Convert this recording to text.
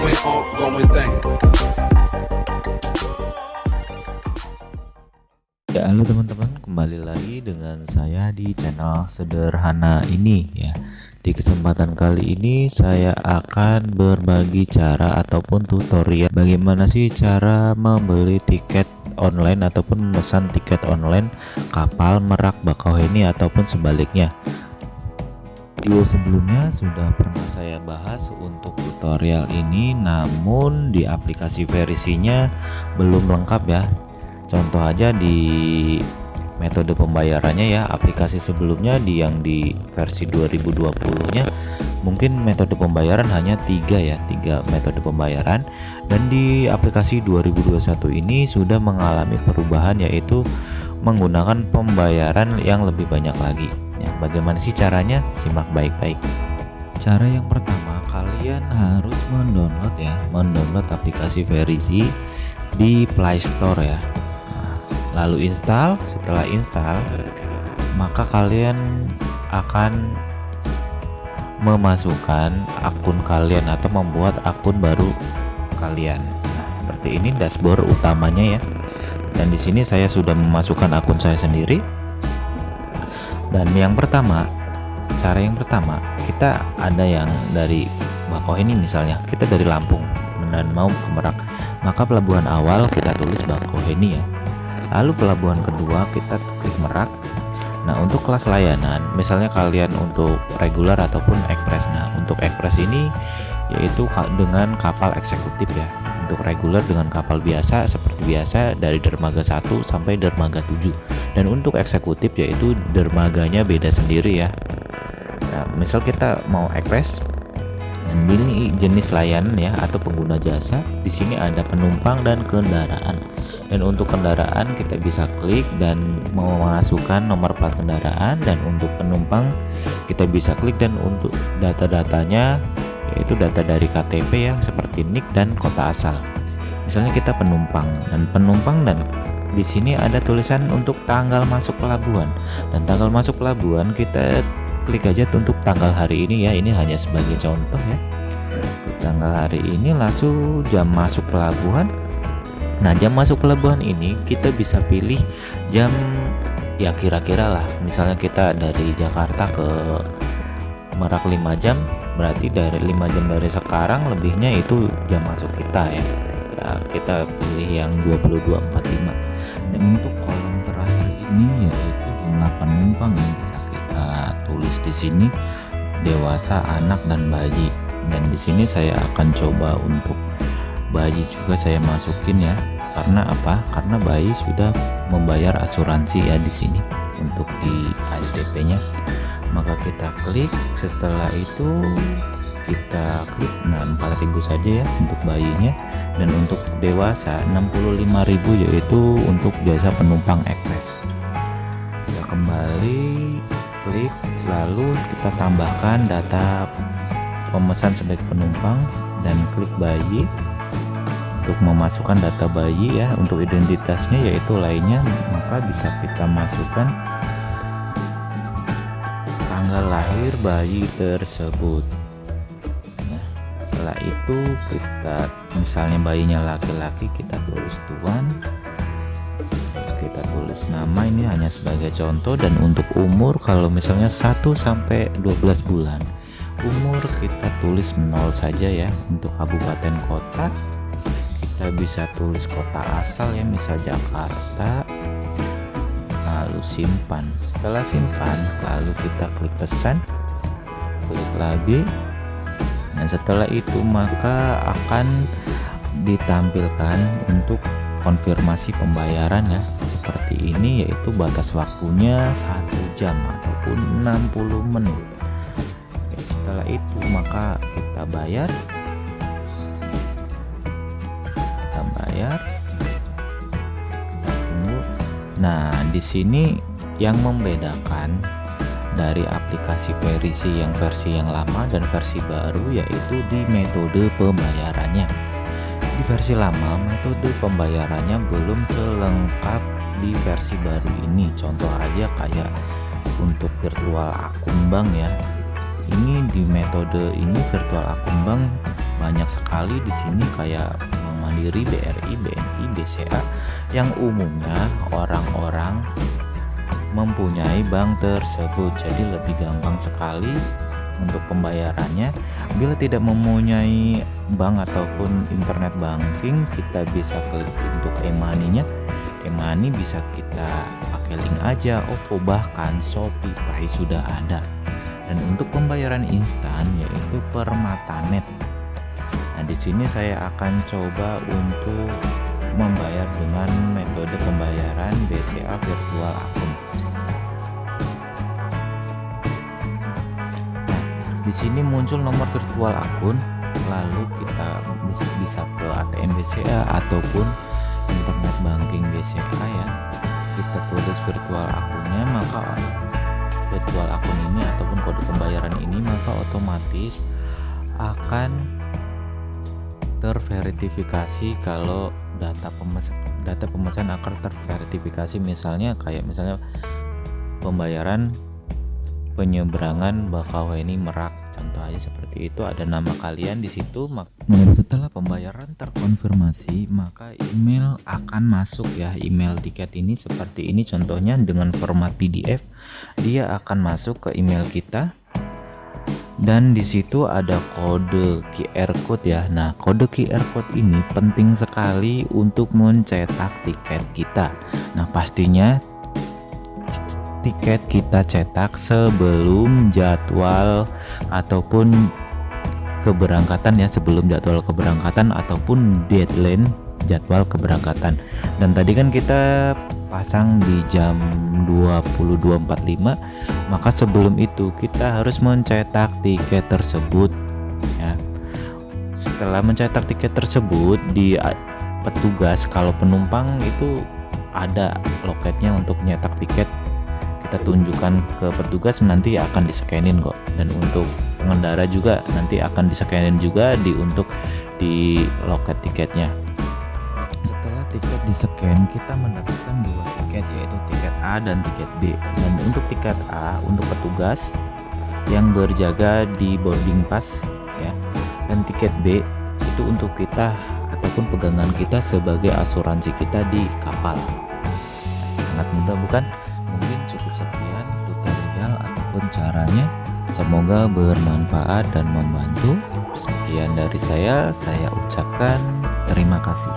ongoing thing. Ya, halo teman-teman, kembali lagi dengan saya di channel sederhana ini ya. Di kesempatan kali ini saya akan berbagi cara ataupun tutorial bagaimana sih cara membeli tiket online ataupun memesan tiket online kapal Merak Bakauheni ataupun sebaliknya. Video sebelumnya sudah pernah saya bahas untuk tutorial ini, namun di aplikasi verisinya belum lengkap ya. Contoh aja di metode pembayarannya ya, aplikasi sebelumnya yang di versi 2020-nya mungkin metode pembayaran hanya 3 metode pembayaran, dan di aplikasi 2021 ini sudah mengalami perubahan, yaitu menggunakan pembayaran yang lebih banyak lagi ya. Bagaimana sih caranya? Simak baik-baik. Cara yang pertama, kalian harus mendownload aplikasi verisi di Play Store ya. Lalu install. Setelah install, maka kalian akan memasukkan akun kalian atau membuat akun baru kalian. Nah, seperti ini dashboard utamanya ya. Dan di sini saya sudah memasukkan akun saya sendiri. Dan cara yang pertama, kita ada yang dari Bakauheni misalnya, kita dari Lampung dan mau ke Merak, maka pelabuhan awal kita tulis Bakauheni ya. Lalu pelabuhan kedua kita klik Merak. Nah, untuk kelas layanan, misalnya kalian untuk reguler ataupun ekspres. Nah, untuk ekspres ini yaitu dengan kapal eksekutif ya. Untuk reguler dengan kapal biasa seperti biasa dari dermaga 1 sampai dermaga 7. Dan untuk eksekutif yaitu dermaganya beda sendiri ya. Nah, misal kita mau ekspres dan pilih jenis layanan ya atau pengguna jasa. Di sini ada penumpang dan kendaraan. Dan untuk kendaraan kita bisa klik dan memasukkan nomor plat kendaraan, dan untuk penumpang kita bisa klik, dan untuk data-datanya yaitu data dari KTP ya, seperti NIK dan kota asal. Misalnya kita penumpang dan di sini ada tulisan untuk tanggal masuk pelabuhan, dan tanggal masuk pelabuhan kita klik aja untuk tanggal hari ini ya. Ini hanya sebagai contoh ya. Tanggal hari ini, langsung jam masuk pelabuhan. Nah, jam masuk pelabuhan ini kita bisa pilih jam ya kira-kira lah. Misalnya kita dari Jakarta ke Merak 5 jam, berarti dari 5 jam dari sekarang lebihnya itu jam masuk kita ya. Nah, kita pilih yang 22.45. Dan untuk kolom terakhir ini yaitu jumlah penumpang yang bisa kita tulis di sini, dewasa, anak, dan bayi. Dan di sini saya akan coba untuk bayi juga saya masukin ya. Karena apa? Karena bayi sudah membayar asuransi ya di sini untuk di ASDP-nya. Maka kita klik, setelah itu kita klik 4.000 saja ya untuk bayinya, dan untuk dewasa 65.000 yaitu untuk jasa penumpang ekspres. Ya, kembali klik, lalu kita tambahkan data pemesan sebagai penumpang dan klik bayi untuk memasukkan data bayi ya. Untuk identitasnya yaitu lainnya, maka bisa kita masukkan tanggal lahir bayi tersebut. Nah, setelah itu kita misalnya bayinya laki-laki, kita tulis Tuan, terus kita tulis nama, ini hanya sebagai contoh. Dan untuk umur, kalau misalnya 1 sampai 12 bulan, umur kita tulis 0 saja ya. Untuk kabupaten kota kita bisa tulis kota asal ya, misal Jakarta, lalu simpan. Setelah simpan, lalu kita klik pesan, klik lagi. Dan setelah itu maka akan ditampilkan untuk konfirmasi pembayaran ya, seperti ini, yaitu batas waktunya 1 jam ataupun 60 menit. Setelah itu maka kita bayar. Kita tunggu. Nah, di sini yang membedakan dari aplikasi versi yang lama dan versi baru yaitu di metode pembayarannya. Di versi lama metode pembayarannya belum selengkap di versi baru ini. Contoh aja kayak untuk virtual akun bank ya. Ini di metode ini virtual akun bank banyak sekali di sini kayak Bank Mandiri, BRI, BNI, BCA yang umumnya orang-orang mempunyai bank tersebut. Jadi lebih gampang sekali untuk pembayarannya. Bila tidak mempunyai bank ataupun internet banking, kita bisa klik untuk e-money-nya. E-money bisa kita pakai link aja, OVO, bahkan Shopee Pay sudah ada. Dan untuk pembayaran instan yaitu Permatanet. Nah, di sini saya akan coba untuk membayar dengan metode pembayaran BCA virtual akun. Nah, di sini muncul nomor virtual akun, lalu kita bisa ke ATM BCA ataupun internet banking BCA ya. Kita tulis virtual akunnya, maka virtual akun ini ataupun kode pembayaran ini maka otomatis akan terverifikasi kalau data pemesan akan terverifikasi, misalnya pembayaran penyeberangan Bakauheni Merak, contoh aja seperti itu, ada nama kalian di situ. Dan setelah pembayaran terkonfirmasi, maka email akan masuk ya. Email tiket ini seperti ini contohnya dengan format PDF, dia akan masuk ke email kita. Dan di situ ada kode QR code ya. Nah, kode QR code ini penting sekali untuk mencetak tiket kita. Nah, pastinya tiket kita cetak sebelum jadwal ataupun keberangkatan ya, sebelum jadwal keberangkatan ataupun deadline jadwal keberangkatan. Dan tadi kan kita pasang di jam 22.45, maka sebelum itu kita harus mencetak tiket tersebut ya. Setelah mencetak tiket tersebut di petugas, kalau penumpang itu ada loketnya untuk nyetak tiket, kita tunjukkan ke petugas, nanti akan di-scanin kok. Dan untuk pengendara juga nanti akan di-scanin juga di loket tiketnya. Setelah tiket di-scan, kita mendapatkan dua tiket, yaitu tiket A dan tiket B. Dan untuk tiket A untuk petugas yang berjaga di boarding pass ya. Dan tiket B itu untuk kita ataupun pegangan kita sebagai asuransi kita di kapal. Sangat mudah bukan? Mungkin cukup sekian tutorial ataupun caranya. Semoga bermanfaat dan membantu. Sekian dari saya ucapkan terima kasih.